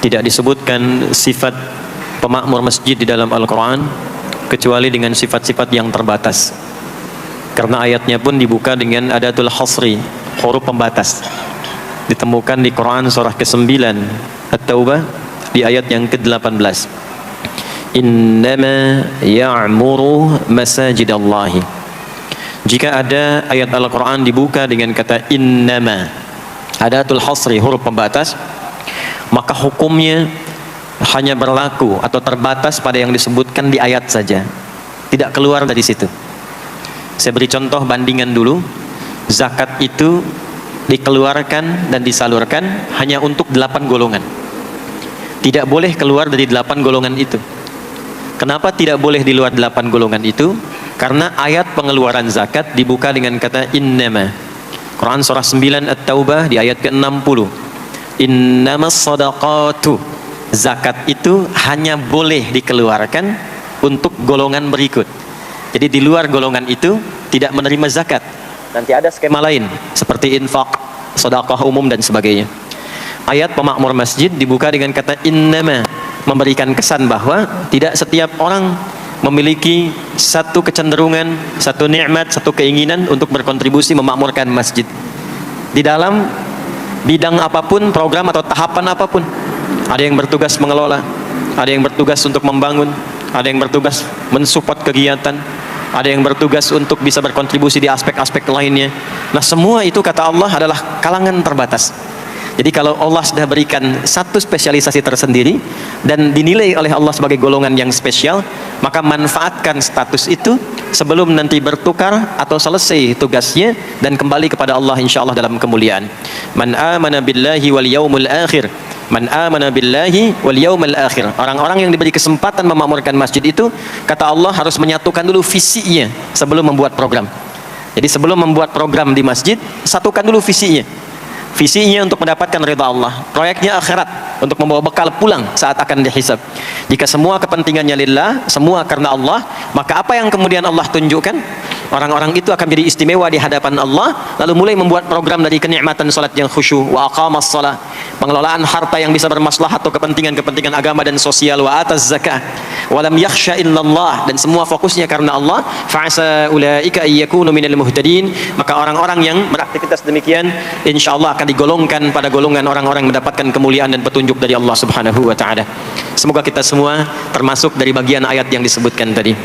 Tidak disebutkan sifat pemakmur masjid di dalam Al-Quran kecuali dengan sifat-sifat yang terbatas. Karena ayatnya pun dibuka dengan adatul hasri, huruf pembatas. Ditemukan di Quran surah ke-9 At-Taubah di ayat yang ke-18. Innama ya'muru masajidallahi. Jika ada ayat Al-Quran dibuka dengan kata innama, adatul hasri, huruf pembatas, maka hukumnya hanya berlaku atau terbatas pada yang disebutkan di ayat saja, tidak keluar dari situ. Saya beri contoh bandingan dulu. Zakat itu dikeluarkan dan disalurkan hanya untuk 8 golongan. Tidak boleh keluar dari 8 golongan itu. Kenapa tidak boleh di luar 8 golongan itu? Karena ayat pengeluaran zakat dibuka dengan kata innama. Quran surah 9 At-Taubah di ayat ke-60. Innamas sadaqatu. Zakat itu hanya boleh dikeluarkan untuk golongan berikut. Jadi di luar golongan itu tidak menerima zakat. Nanti ada skema lain seperti infak, sedekah umum dan sebagainya. Ayat pemakmur masjid dibuka dengan kata innama, memberikan kesan bahwa tidak setiap orang memiliki satu kecenderungan, satu nikmat, satu keinginan untuk berkontribusi memakmurkan masjid. Di dalam bidang apapun, program atau tahapan apapun. Ada yang bertugas mengelola, ada yang bertugas untuk membangun, ada yang bertugas mensupport kegiatan, ada yang bertugas untuk bisa berkontribusi di aspek-aspek lainnya. Nah, semua itu kata Allah adalah kalangan terbatas. Jadi kalau Allah sudah berikan satu spesialisasi tersendiri dan dinilai oleh Allah sebagai golongan yang spesial, maka manfaatkan status itu sebelum nanti bertukar atau selesai tugasnya dan kembali kepada Allah insyaallah dalam kemuliaan. Man amana billahi wal yaumil akhir. Man amana billahi wal yaumil akhir. Orang-orang yang diberi kesempatan memakmurkan masjid itu, kata Allah, harus menyatukan dulu visinya sebelum membuat program. Jadi sebelum membuat program di masjid, satukan dulu visinya. Visinya untuk mendapatkan ridha Allah, proyeknya akhirat untuk membawa bekal pulang saat akan dihisab. Jika semua kepentingannya lillah, semua karena Allah, maka apa yang kemudian Allah tunjukkan? Orang-orang itu akan menjadi istimewa di hadapan Allah, lalu mulai membuat program dari kenikmatan salat yang khusyuk, wa aqamas shalah, pengelolaan harta yang bisa bermaslahat atau kepentingan-kepentingan agama dan sosial, wa ataz zakah, wa lam yakhsha illallah, dan semua fokusnya karena Allah. Fa'asa ulaika ayyakunu minal muhtadin, maka orang-orang yang beraktivitas demikian insyaallah akan digolongkan pada golongan orang-orang yang mendapatkan kemuliaan dan petunjuk dari Allah Subhanahu wa taala. Semoga kita semua termasuk dari bagian ayat yang disebutkan tadi.